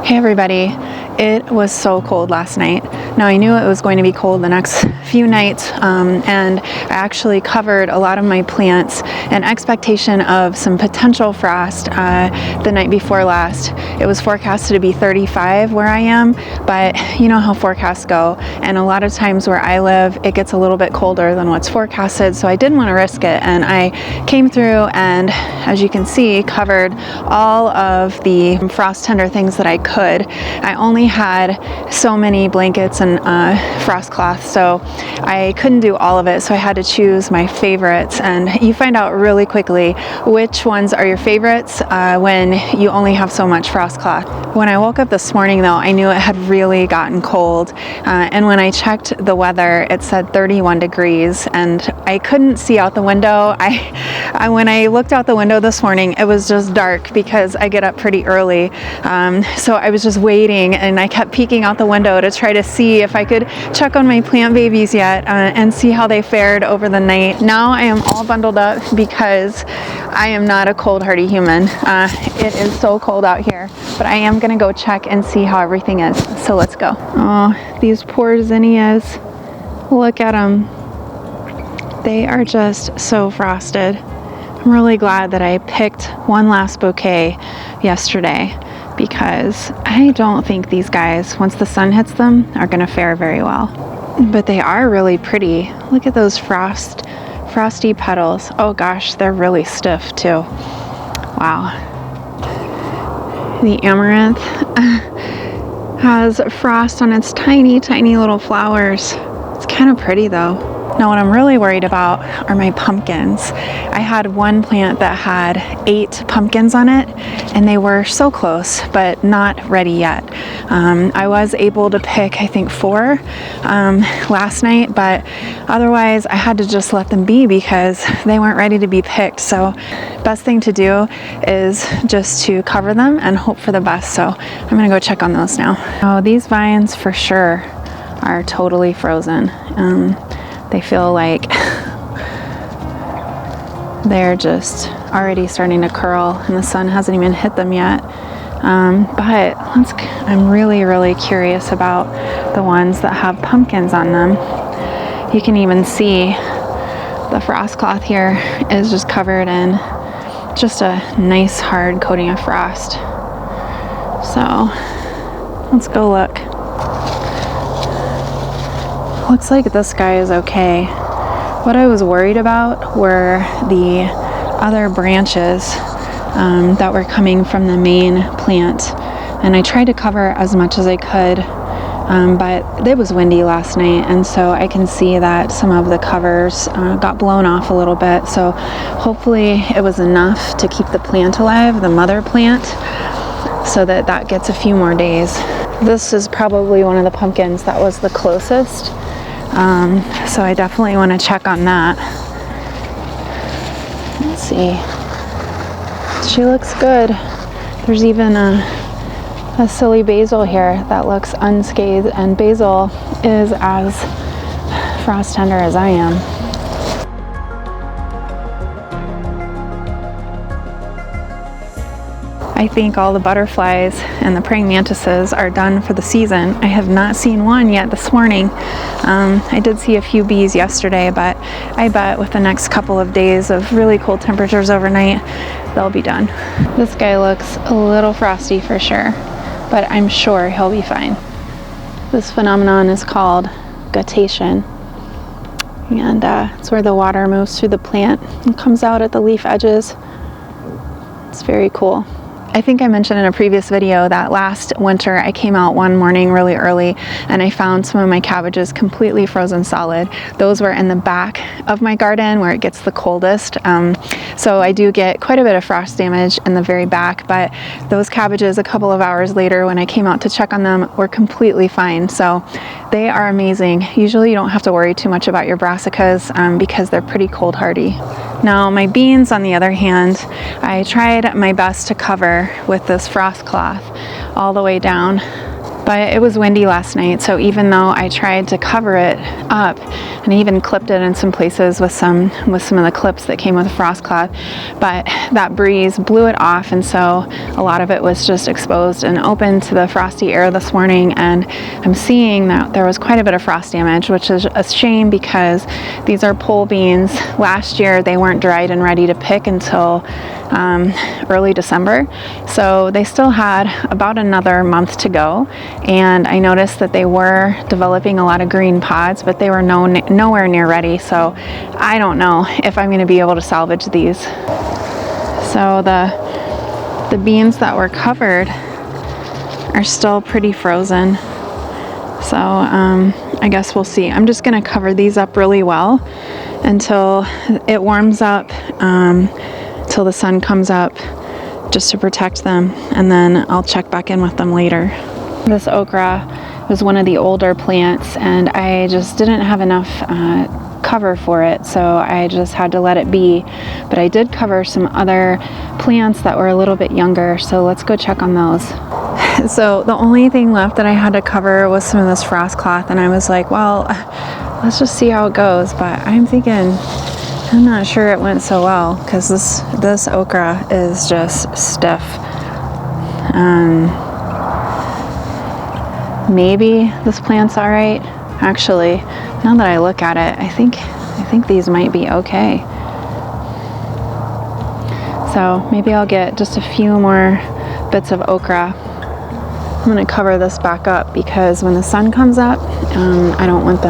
Hey everybody, it was so cold last night. Now I knew it was going to be cold the next few nights, and I actually covered a lot of my plants in expectation of some potential frost the night before last. It was forecasted to be 35 where I am, but you know how forecasts go, and a lot of times where I live it gets a little bit colder than what's forecasted, so I didn't want to risk it, and I came through and, as you can see, covered all of the frost tender things that I could. I only had so many blankets and frost cloth, so I couldn't do all of it, so I had to choose my favorites, and you find out really quickly which ones are your favorites when you only have so much frost cloth. When I woke up this morning though, I knew it had really gotten cold, and when I checked the weather it said 31 degrees, and I couldn't see out the window. When I looked out the window this morning it was just dark because I get up pretty early, so I was just waiting, and I kept peeking out the window to try to see if I could check on my plant babies yet and see how they fared over the night. Now I am all bundled up because I am not a cold hardy human. It is so cold out here, but I am gonna go check and see how everything is, so let's go. Oh, these poor zinnias, look at them. They are just so frosted. I'm really glad that I picked one last bouquet yesterday, because I don't think these guys, once the sun hits them, are gonna fare very well. But they are really pretty. Look at those frosty petals. Oh gosh, they're really stiff too. Wow. The amaranth has frost on its tiny, tiny little flowers. It's kind of pretty though. Now what I'm really worried about are my pumpkins. I had one plant that had 8 pumpkins on it, and they were so close, but not ready yet. I was able to pick, I think, 4 last night, but otherwise I had to just let them be because they weren't ready to be picked. So best thing to do is just to cover them and hope for the best. So I'm gonna go check on those now. Oh, these vines for sure are totally frozen. They feel like they're just already starting to curl, and the sun hasn't even hit them yet. But I'm really, really curious about the ones that have pumpkins on them. You can even see the frost cloth here is just covered in just a nice hard coating of frost. So let's go look. Looks like this guy is okay. What I was worried about were the other branches that were coming from the main plant, and I tried to cover as much as I could, but it was windy last night, and so I can see that some of the covers got blown off a little bit, so hopefully it was enough to keep the plant alive, the mother plant, so that gets a few more days. This is probably one of the pumpkins that was the closest. So I definitely want to check on that. Let's see. She looks good. There's even a silly basil here that looks unscathed, and basil is as frost tender as I am. I think all the butterflies and the praying mantises are done for the season. I have not seen one yet this morning. I did see a few bees yesterday, but I bet with the next couple of days of really cold temperatures overnight, they'll be done. This guy looks a little frosty for sure, but I'm sure he'll be fine. This phenomenon is called guttation, and it's where the water moves through the plant and comes out at the leaf edges. It's very cool. I think I mentioned in a previous video that last winter I came out one morning really early and I found some of my cabbages completely frozen solid. Those were in the back of my garden where it gets the coldest. So I do get quite a bit of frost damage in the very back, but those cabbages a couple of hours later when I came out to check on them were completely fine. So they are amazing. Usually you don't have to worry too much about your brassicas because they're pretty cold hardy. Now my beans, on the other hand, I tried my best to cover with this frost cloth all the way down, But it was windy last night, so even though I tried to cover it up, and I even clipped it in some places with some of the clips that came with a frost cloth, but that breeze blew it off, and so a lot of it was just exposed and open to the frosty air this morning. And I'm seeing that there was quite a bit of frost damage, which is a shame because these are pole beans. Last year they weren't dried and ready to pick until early December, so they still had about another month to go. And I noticed that they were developing a lot of green pods, but they were nowhere near ready, so I don't know if I'm going to be able to salvage these. So the beans that were covered are still pretty frozen, so I guess we'll see. I'm just going to cover these up really well until it warms up, till the sun comes up, just to protect them, and then I'll check back in with them later. This okra was one of the older plants, and I just didn't have enough cover for it, so I just had to let it be. But I did cover some other plants that were a little bit younger, so let's go check on those. So the only thing left that I had to cover was some of this frost cloth, and I was like, well, let's just see how it goes. But I'm thinking, I'm not sure it went so well, because this okra is just stiff. Maybe this plant's all right. Actually, now that I look at it, I think these might be okay. So maybe I'll get just a few more bits of okra. I'm going to cover this back up because when the sun comes up, I don't want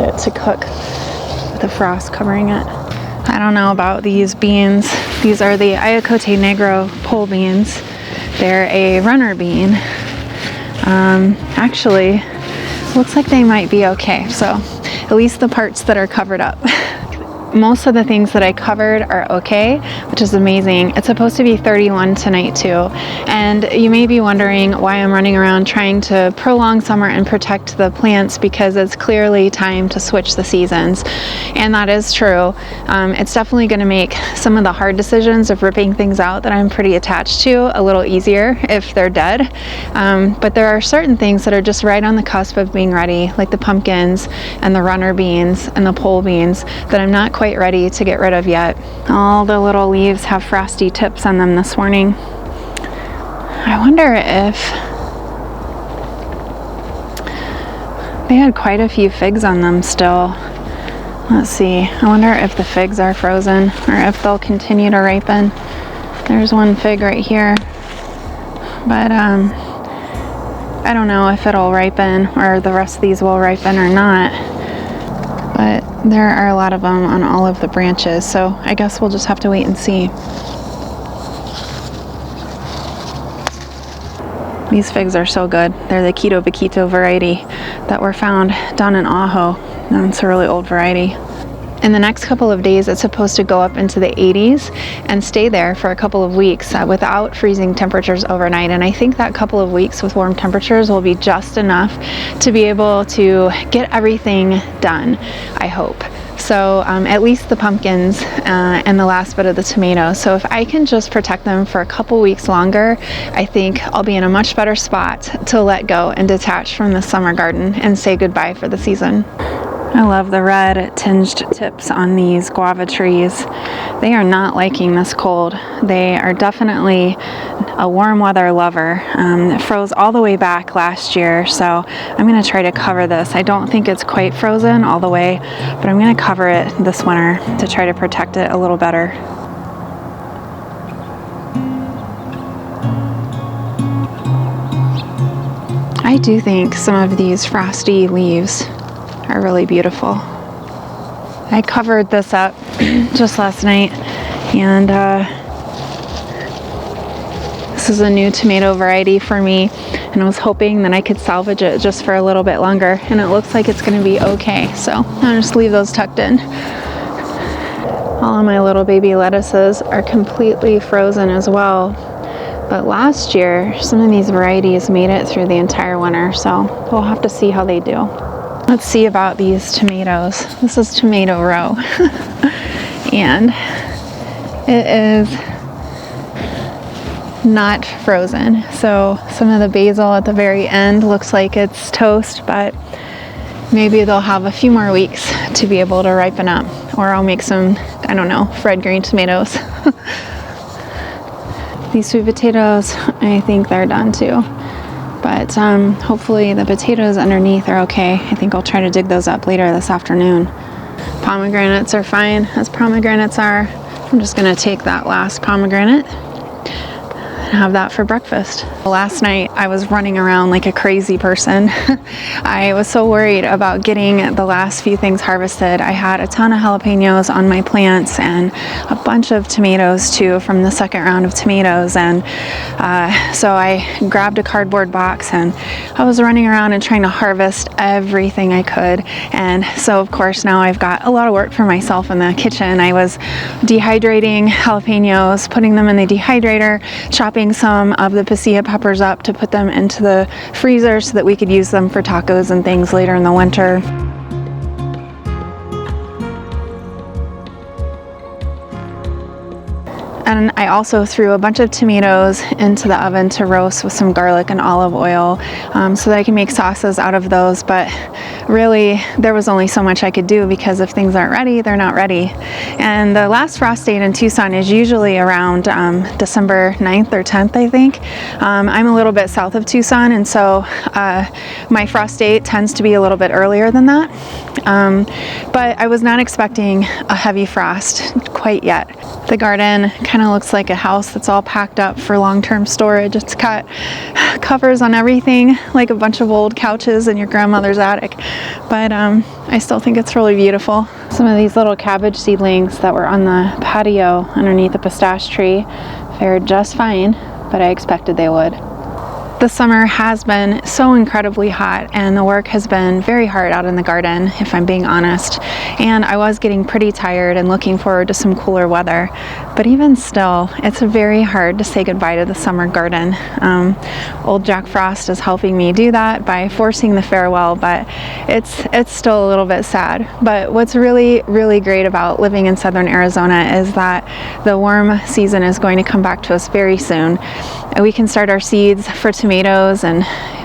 it to cook with the frost covering it. I don't know about these beans. These are the Ayacote Negro pole beans. They're a runner bean. Actually, looks like they might be okay. So at least the parts that are covered up. Most of the things that I covered are okay, which is amazing. It's supposed to be 31 tonight too. And you may be wondering why I'm running around trying to prolong summer and protect the plants, because it's clearly time to switch the seasons. And that is true. It's definitely going to make some of the hard decisions of ripping things out that I'm pretty attached to a little easier if they're dead. But there are certain things that are just right on the cusp of being ready, like the pumpkins and the runner beans and the pole beans, that I'm not quite ready to get rid of yet. All the little leaves have frosty tips on them this morning. I wonder if they had quite a few figs on them still. Let's see. I wonder if the figs are frozen or if they'll continue to ripen. There's one fig right here, but I don't know if it'll ripen or the rest of these will ripen or not. But there are a lot of them on all of the branches, so I guess we'll just have to wait and see. These figs are so good. They're the Quito Vaquito variety that were found down in Ajo. It's a really old variety. In the next couple of days, it's supposed to go up into the 80s and stay there for a couple of weeks without freezing temperatures overnight. And I think that couple of weeks with warm temperatures will be just enough to be able to get everything done, I hope. So at least the pumpkins and the last bit of the tomatoes. So if I can just protect them for a couple weeks longer, I think I'll be in a much better spot to let go and detach from the summer garden and say goodbye for the season. I love the red tinged tips on these guava trees. They are not liking this cold. They are definitely a warm weather lover. It froze all the way back last year, so I'm going to try to cover this. I don't think it's quite frozen all the way, but I'm going to cover it this winter to try to protect it a little better. I do think some of these frosty leaves are really beautiful. I covered this up just last night, and this is a new tomato variety for me, and I was hoping that I could salvage it just for a little bit longer, and it looks like it's going to be okay, so I'll just leave those tucked in. All of my little baby lettuces are completely frozen as well, but last year some of these varieties made it through the entire winter, so we'll have to see how they do. Let's see about these tomatoes. This is tomato row. And it is not frozen. So some of the basil at the very end looks like it's toast, but maybe they'll have a few more weeks to be able to ripen up. Or I'll make some, I don't know, fried green tomatoes. These sweet potatoes, I think they're done too. But hopefully the potatoes underneath are okay. I think I'll try to dig those up later this afternoon. Pomegranates are fine, as pomegranates are. I'm just gonna take that last pomegranate and have that for breakfast. Last night I was running around like a crazy person. I was so worried about getting the last few things harvested. I had a ton of jalapenos on my plants and a bunch of tomatoes too from the second round of tomatoes, and so I grabbed a cardboard box and I was running around and trying to harvest everything I could. And so of course now I've got a lot of work for myself in the kitchen. I was dehydrating jalapenos, putting them in the dehydrator, chopping some of the pasilla peppers up to put them into the freezer so that we could use them for tacos and things later in the winter. And I also threw a bunch of tomatoes into the oven to roast with some garlic and olive oil so that I can make sauces out of those. But really, there was only so much I could do because if things aren't ready, they're not ready. And the last frost date in Tucson is usually around December 9th or 10th, I think. I'm a little bit south of Tucson, and so my frost date tends to be a little bit earlier than that. But I was not expecting a heavy frost quite yet. The garden kind of looks like a house that's all packed up for long-term storage. It's got covers on everything, like a bunch of old couches in your grandmother's attic. But I still think it's really beautiful. Some of these little cabbage seedlings that were on the patio underneath the pistache tree fared just fine, but I expected they would. The summer has been so incredibly hot and the work has been very hard out in the garden, if I'm being honest. And I was getting pretty tired and looking forward to some cooler weather. But even still, it's very hard to say goodbye to the summer garden. Old Jack Frost is helping me do that by forcing the farewell, but it's still a little bit sad. But what's really, really great about living in southern Arizona is that the warm season is going to come back to us very soon. We can start our seeds for tomatoes and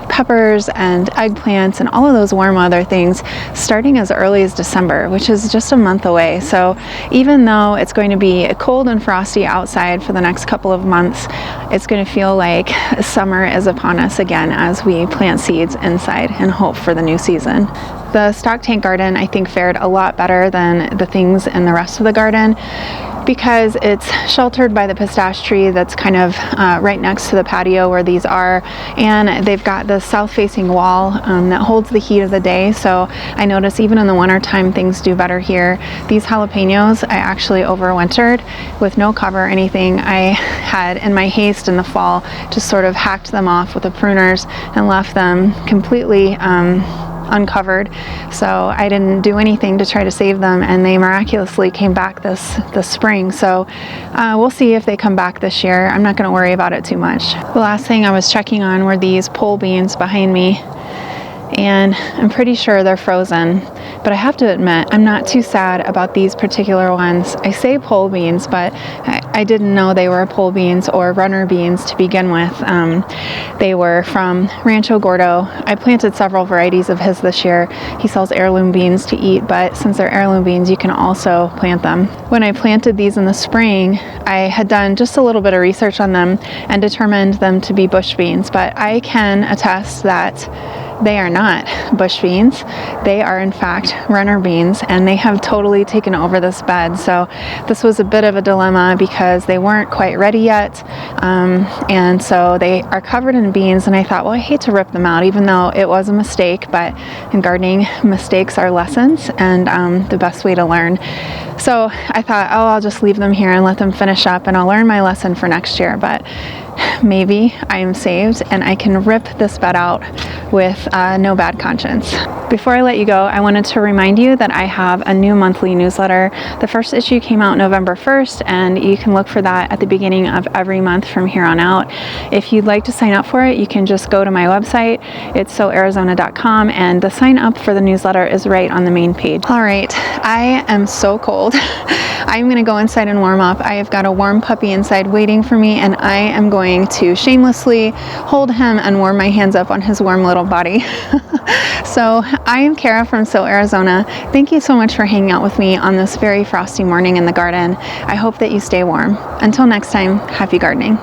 peppers and eggplants and all of those warm weather things starting as early as December, which is just a month away. So even though it's going to be cold and frosty outside for the next couple of months, it's going to feel like summer is upon us again as we plant seeds inside and hope for the new season. The stock tank garden, I think, fared a lot better than the things in the rest of the garden because it's sheltered by the pistache tree that's kind of right next to the patio where these are, and they've got the south-facing wall that holds the heat of the day. So I notice even in the wintertime things do better here. These jalapenos I actually overwintered with no cover or anything. I had, in my haste in the fall, just sort of hacked them off with the pruners and left them completely uncovered, so I didn't do anything to try to save them, and they miraculously came back this spring. So we'll see if they come back this year. I'm not going to worry about it too much. The last thing I was checking on were these pole beans behind me, and I'm pretty sure they're frozen, but I have to admit I'm not too sad about these particular ones. I say pole beans, but I didn't know they were pole beans or runner beans to begin with. They were from Rancho Gordo. I planted several varieties of his this year. He sells heirloom beans to eat, but since they're heirloom beans, you can also plant them. When I planted these in the spring, I had done just a little bit of research on them and determined them to be bush beans, but I can attest that they are not bush beans. They are in fact runner beans, and they have totally taken over this bed. So this was a bit of a dilemma because they weren't quite ready yet, and so they are covered in beans, and I thought, well, I hate to rip them out even though it was a mistake, but in gardening mistakes are lessons and the best way to learn. So I thought, oh, I'll just leave them here and let them finish up and I'll learn my lesson for next year. But maybe I am saved and I can rip this bed out with no bad conscience. Before I let you go, I wanted to remind you that I have a new monthly newsletter. The first issue came out November 1st, and you can look for that at the beginning of every month from here on out. If you'd like to sign up for it, you can just go to my website. It's soarizona.com, and the sign up for the newsletter is right on the main page. All right, I am so cold. I'm gonna go inside and warm up. I have got a warm puppy inside waiting for me, and I am going to shamelessly hold him and warm my hands up on his warm little body. So I am Kara from So Arizona. Thank you so much for hanging out with me on this very frosty morning in the garden. I hope that you stay warm. Until next time, happy gardening.